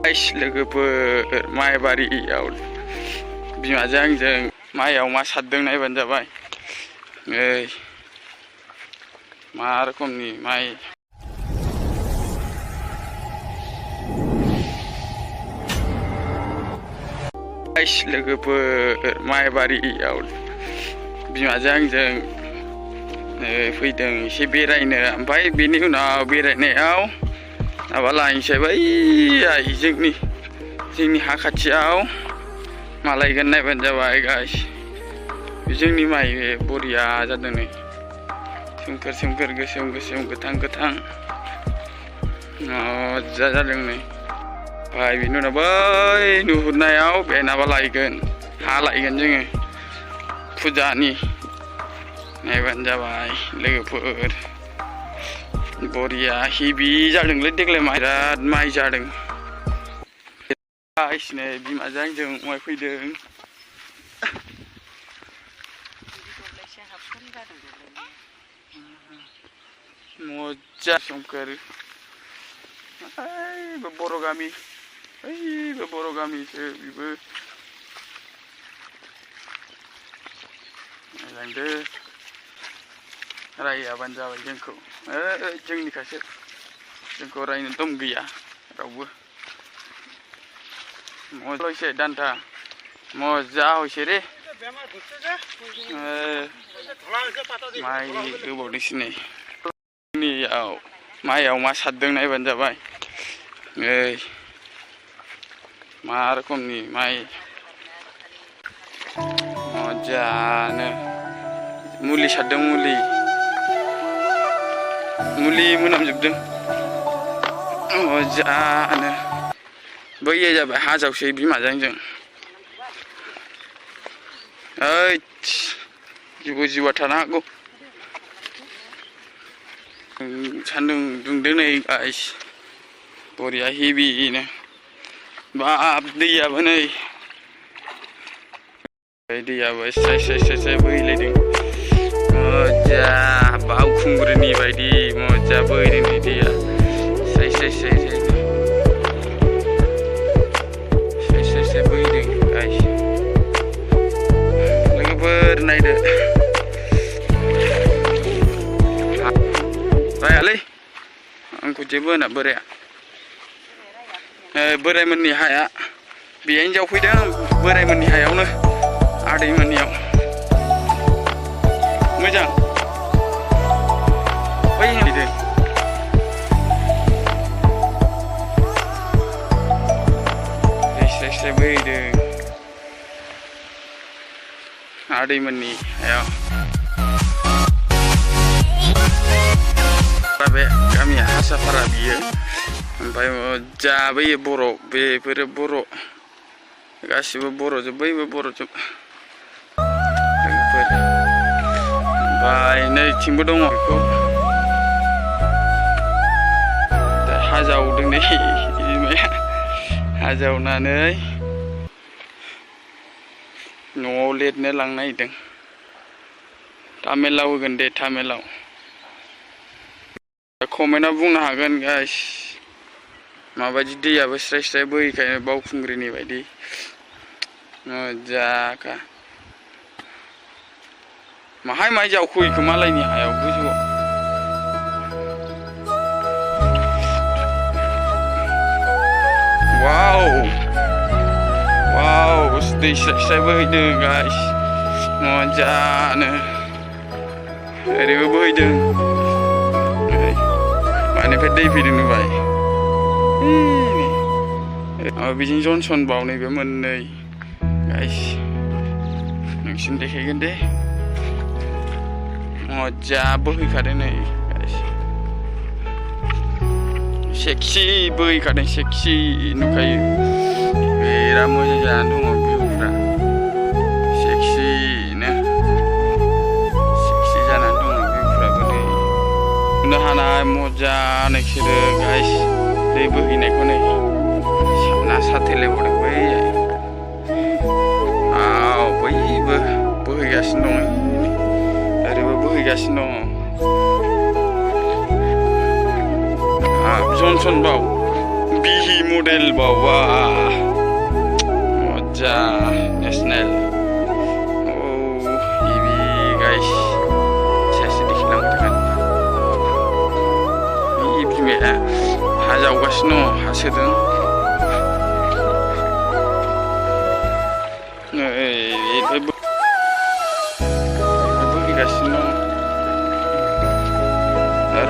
लोगोफोर माइ बारियाव बिमाजों आंजों माइयाव मा सारदों नायबानो जाबाय। मा रोखोमनि माइ लोगोफोर माइ बारियाव बिमाजों आंजों फैदों एसे बेरायनो। ओमफ्राय बेनि उनाव बेरायनायाव माबा लायनोसै बै जोंनि हा खाथियाव मा लायगोन नायबानो जाबाय गाइस। जोंनि माइ बरिया जादों नै, सोमखोर सोमखोर गोसोम गोसोम गोथां गोथां मजा जादों नै। ओमफ्राय बेनि उनाव बै नुहुरनायाव बे माबा लायगोन, हा लायगोन जोङो फुजानि। नायबानो जाबाय लोगोफोर, बरिया हेभि जादोंलै देग्लाय बिराद माइ जादों। नै बिमाजों आंजों माइ फैदों। मजा सोमखोर बर' गामि, ओइबो बर' गामिसो बेबो। लांदो रायाबानो जाबाय जोंखौ, जोंनिखासो, जोंखौ रायनो दम गैया रावबो। मजा हयसे दान्था, मजा हयसे रे। माइ गोबावदोंसो नै। माइयाव मा सारदों नायबानो जाबाय। मा रोखोमनि माइ मजानो मुलि सारदों, मुलि मोनामजोबदों मजानो। बैयो जाबाय हाजावसै बिमाजों आंजों। जिबौआ थानो हागौ। सान्दुं दुंदों नै गाइस, बरिया हेभिनो। बाब दैयाबो नै, दैयाबो स्राय स्राय स्राय स्राय बोहैलायदों। मजा बावखुंग्रिनि बायदि मजा बोहैदों नै दैया, स्राय स्राय स्राय स्राय स्राय स्राय बोहैदों गाइस। लोगोफोर नायदो, रायालै आंखौ जेबो होना बोराया। बोरायमोननि हाया बेहायनो जावफैदों, बोरायमोननि हायावनो, आदैमोननियाव। मोजां बै फैदों। स्राय स्राय बोहैदों आदैमोननि हायाव। बे गामिया हारसाफारा बियो। ओमफ्राय मजा बैयो बर', बेफोरो बर', गासिबो बर'जोब, बैबो बर'जोब लोगोफोर। ओमफ्राय नैथिंबो दङ बेखौ दा हाजावदों नै बिमाया, हाजावनानै न'आव लिरनो लांनो नागिरदों। तामिलाव होगोन दे, तामिलाव। कमेन्टआव बुंनो हागोन गाइस, माबायदि दैयाबो स्राय स्राय बोहैखायो बावखुंग्रिनि बायदि मजाखा। माहाय माइ जावखो मालायनि हायाव गोजौआव। वाव वाव, दै स्राय स्राय बोहैदों गाइस, मजानो। ओरैबो बोहैदों, मानिफ्राय दै फैदों नुबाय। बिदिनो जनसन बाव नैबे मोननै गाइस, नोंसिनो देखायगोन दे। मजा बोहैखादों नै गाइस, सेक्सि बोहैखादों, सेक्सि नुखायो। बिराद मोजां जानानै दङ भिउफ्रा, सेक्सिनो, सेक्सि जानानै दङ भिउफ्राबो नै। नुनो हानाय मजा नोंसोरो गाइस, दै बोहैनायखौ नै ना साथेलायबावदों बै। बैबो बोहैगासिनो दङ, ओरैबो बोहैगासिनो दङ। जनसन बाव बिहि मडेल बावा मजा नेशनल इबि गाइस सासे दिखलांबाय थागोन इ बिमाया हा जावगासिनो दङ हा सोदों बोहैगासिनो दं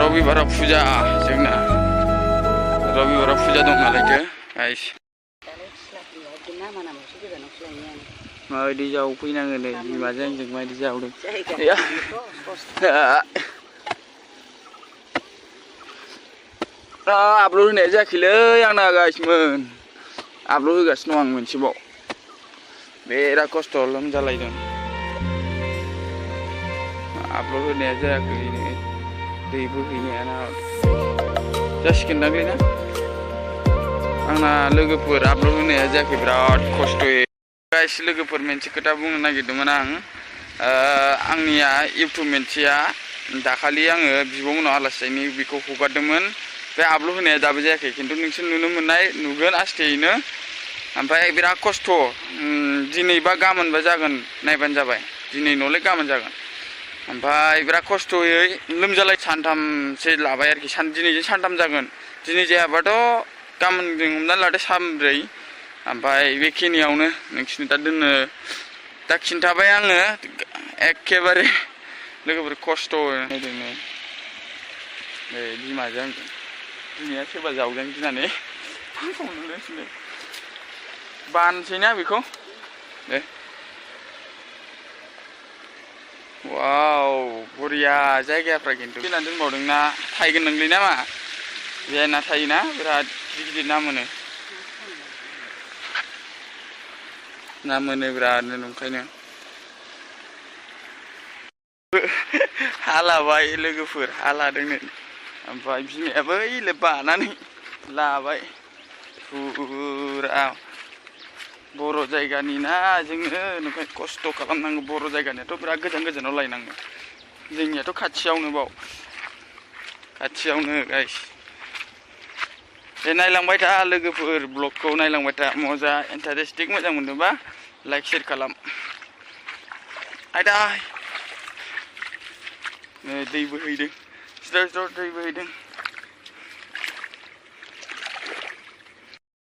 रबिबाराव फुजा जोंना रबिबाराव फुजा दं नालायथो गाइस माबायदि जावफैनाङो नै बिमाजों आंजों माबायदि जावदों आपल'ड होनाया जायाखैलै आंना गाइसमोन आपल'ड होगासिनो दं आं मोनसेबाव बिराद खस्थ' लोमजालायदों आपल'ड होनाया जायाखै दै बोहैनायाना जासिगोनदांलै ना आंना लोगोफोर आपल'ड होनाया जायाखै बिराद खस्थ'यै गाइस लोगोफोर मोनसे खोथा बुंनो नागिरदोंमोन आं आंनिया इउटुब मोनसेया दाखालि आङो बिब'मोनाव आलासि जाहैनो बेखौ हगारदोंमोन बे आपल'ड होनाया दाबो जायाखै खिन्थु नोंसोर नुगोन आस्तेयैनो ओमफ्राय बिराद खस्थ' दिनै बा गाबोनबा जागोन नायबानो जाबाय दिनै नले गाबोन जागोन ओमफ्राय बिराद खस्थ'यै लोमजालाय सानथामसो लाबाय आरोखि दिनैजों सानथाम जागोन दिनै जायाबाथ' गाबोनजों हमनानै लादो सानब्रै ओमफ्राय बेखिनियावनो नोंसिनो दा खिन्थाबाय आङो एखेबारे लोगोफोर खस्थ' होदोंनो बिमाजों बिमाया सोरबा जावदों गिनानै नुगासिनो बानसैना बेखौ दे वाव बरिया जायगाफ्रा खिन्थु फैना दोनबावदोंना थायगोन नोंलै नामा जायना थायोना बिराद गिदिर ना मोनो बिरादनो ओंखायनो हालाबाय लोगोफोर हालादोंनो ओमफ्राय बिमाया बैले बानानै लाबाय फुरा बर' जायगानि ना जोङो ओंखायनो खस्थ' खालामनांगौ बर' जायगानियाथ' बिराद गोजानाव लायनांगौ जोंनियाथ' खाथियावनो गाइस दे नायलांबाय था लोगोफोर ब्लगखौ नायलांबाय था मजा इन्टारेस्टिं मोजां मोनदोंबा लाइक शेयार खालाम आयदा नै दै बोहैदों ज्र' दै बोहैदों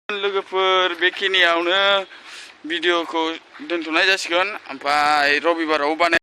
लोगोफोर बेखिनियावनो भिडिअखौ दोनथ'नाय जासिगोन ओमफ्राय रबिबाराव बानाय